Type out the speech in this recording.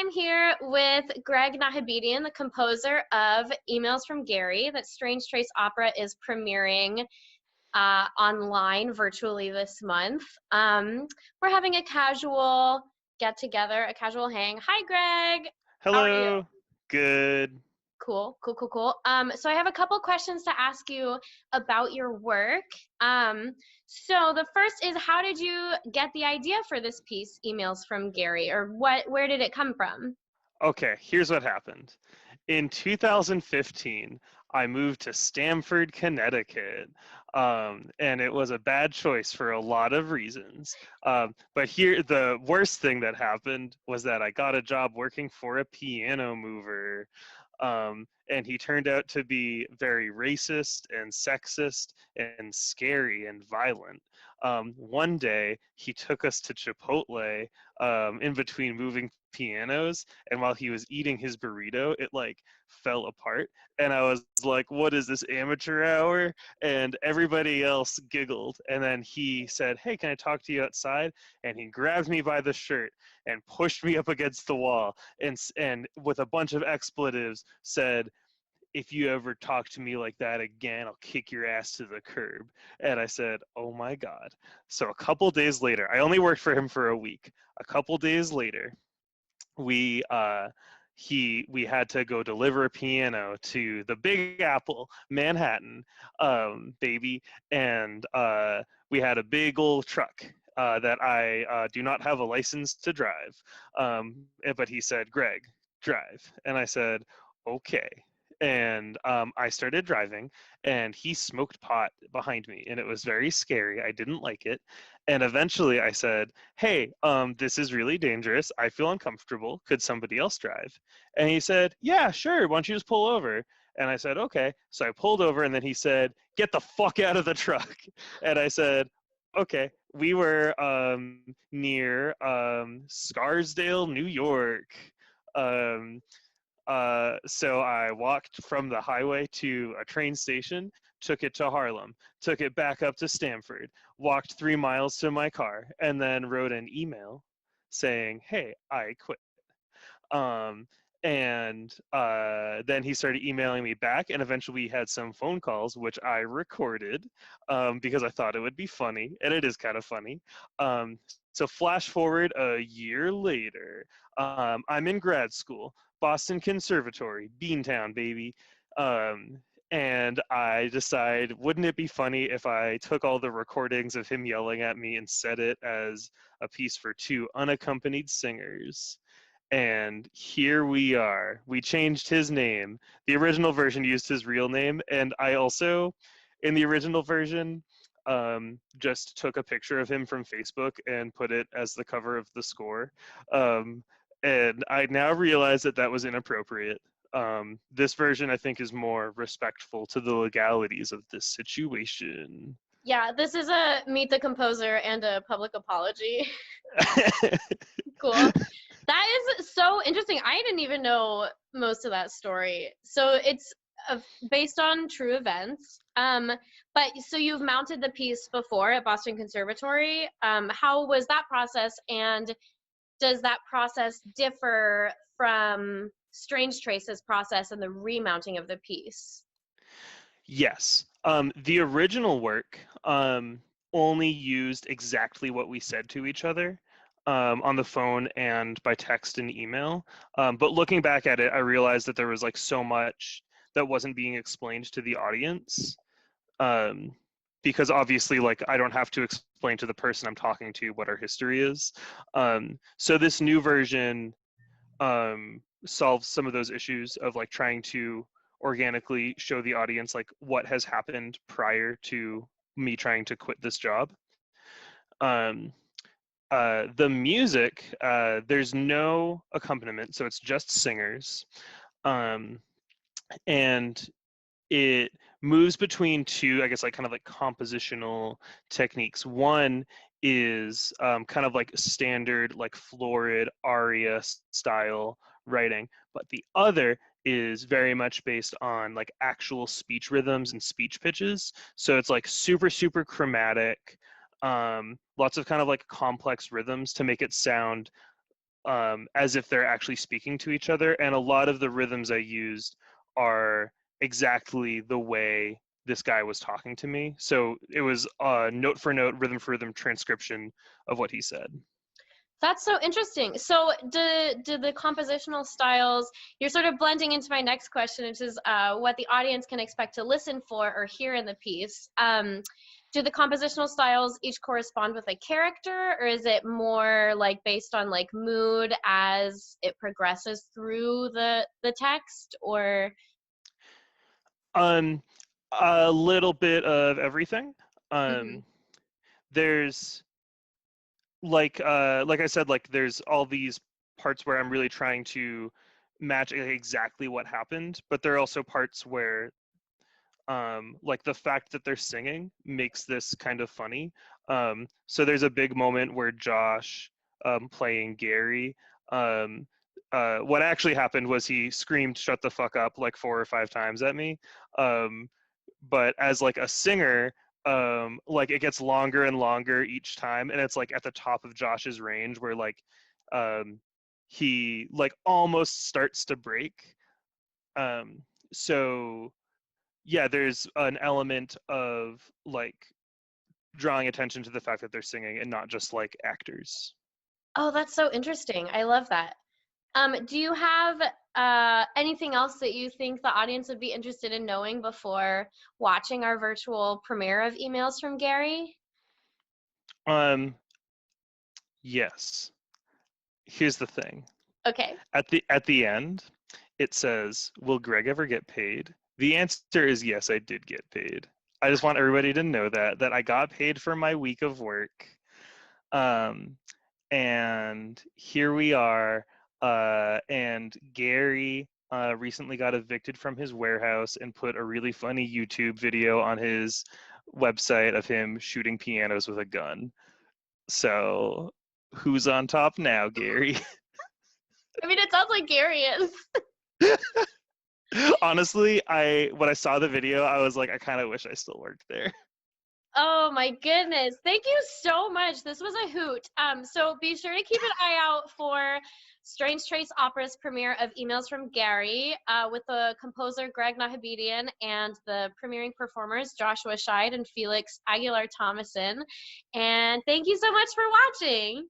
I'm here with Greg Nahabedian, the composer of Emails from Gary, that Strange Trace Opera is premiering online virtually this month. We're having a casual get-together, a casual hang. Hi, Greg. How are you? Hello. Good. Cool. So I have a couple questions to ask you about your work. So the first is, how did you get the idea for this piece, Emails from Gary, or where did it come from? Okay, here's what happened. In 2015, I moved to Stamford, Connecticut, and it was a bad choice for a lot of reasons. But here, the worst thing that happened was that I got a job working for a piano mover. And he turned out to be very racist and sexist and scary and violent. One day, he took us to Chipotle in between moving pianos, and while he was eating his burrito, it like fell apart, and I was like, what is this, amateur hour? And everybody else giggled, and then he said, hey, can I talk to you outside? And he grabbed me by the shirt and pushed me up against the wall, and with a bunch of expletives said, if you ever talk to me like that again, I'll kick your ass to the curb. And I said, oh my God. So a couple days later, I only worked for him for a week. A couple days later, we we had to go deliver a piano to the Big Apple, Manhattan, baby, and we had a big old truck that I do not have a license to drive. But he said, Greg, drive. And I said, okay. And I started driving, and he smoked pot behind me, and it was very scary. I didn't like it. And eventually I said, hey, this is really dangerous. I feel uncomfortable. Could somebody else drive? And he said, yeah, sure. Why don't you just pull over? And I said, okay. So I pulled over, and then he said, get the fuck out of the truck. And I said, okay. We were near Scarsdale, New York. Um, so I walked from the highway to a train station, took it to Harlem, took it back up to Stamford, walked 3 miles to my car, and then wrote an email saying, hey, I quit. Um, and then he started emailing me back, and eventually we had some phone calls, which I recorded because I thought it would be funny, and it is kind of funny. So flash forward a year later, I'm in grad school, Boston Conservatory, Beantown, baby. And I decide, wouldn't it be funny if I took all the recordings of him yelling at me and set it as a piece for 2 unaccompanied singers? And here we are. We changed his name. The original version used his real name, and I also, in the original version, just took a picture of him from Facebook and put it as the cover of the score. And I now realize that that was inappropriate. This version, I think, is more respectful to the legalities of this situation. Yeah, this is a Meet the Composer and a public apology. Cool. That is so interesting. I didn't even know most of that story. So it's based on true events. But so you've mounted the piece before at Boston Conservatory. How was that process, and does that process differ from Strange Trace's process and the remounting of the piece? Yes. The original work only used exactly what we said to each other on the phone and by text and email. But looking back at it, I realized that there was like so much that wasn't being explained to the audience. Because obviously, like, I don't have to explain to the person I'm talking to what our history is. So this new version solves some of those issues of like trying to organically show the audience like what has happened prior to me trying to quit this job. Um, the music, there's no accompaniment, so it's just singers. Um, and it moves between 2, I guess, like kind of like compositional techniques. One is kind of like standard, like florid aria style writing, but the other is very much based on like actual speech rhythms and speech pitches. So it's like super, super chromatic, lots of kind of like complex rhythms to make it sound as if they're actually speaking to each other. And a lot of the rhythms I used are exactly the way this guy was talking to me. So it was note for note, rhythm for rhythm transcription of what he said. That's so interesting. So do the compositional styles, you're sort of blending into my next question, which is what the audience can expect to listen for or hear in the piece. Do the compositional styles each correspond with a character, or is it more like based on like mood as it progresses through the text, or? A little bit of everything. Mhm. There's like I said, like there's all these parts where I'm really trying to match exactly what happened, but there are also parts where like the fact that they're singing makes this kind of funny. So there's a big moment where Josh, playing Gary, what actually happened was he screamed "shut the fuck up" like 4 or 5 times at me. Um, but as like a singer, like it gets longer and longer each time, and it's like at the top of Josh's range where like um, he like almost starts to break. So yeah, there's an element of like drawing attention to the fact that they're singing and not just like actors. Oh, that's so interesting. I love that. Do you have anything else that you think the audience would be interested in knowing before watching our virtual premiere of Emails from Gary? Um, yes. Here's the thing. Okay. At the end, it says, "Will Greg ever get paid?" The answer is yes, I did get paid. I just want everybody to know that I got paid for my week of work. Um, and here we are. And Gary recently got evicted from his warehouse and put a really funny YouTube video on his website of him shooting pianos with a gun. So, who's on top now, Gary? I mean, it sounds like Gary is. Honestly, when I saw the video, I was like, I kind of wish I still worked there. Oh my goodness. Thank you so much. This was a hoot. So be sure to keep an eye out for Strange Trace Opera's premiere of Emails from Gary with the composer Greg Nahabedian and the premiering performers Joshua Scheid and Felix Aguilar Thomason. And thank you so much for watching.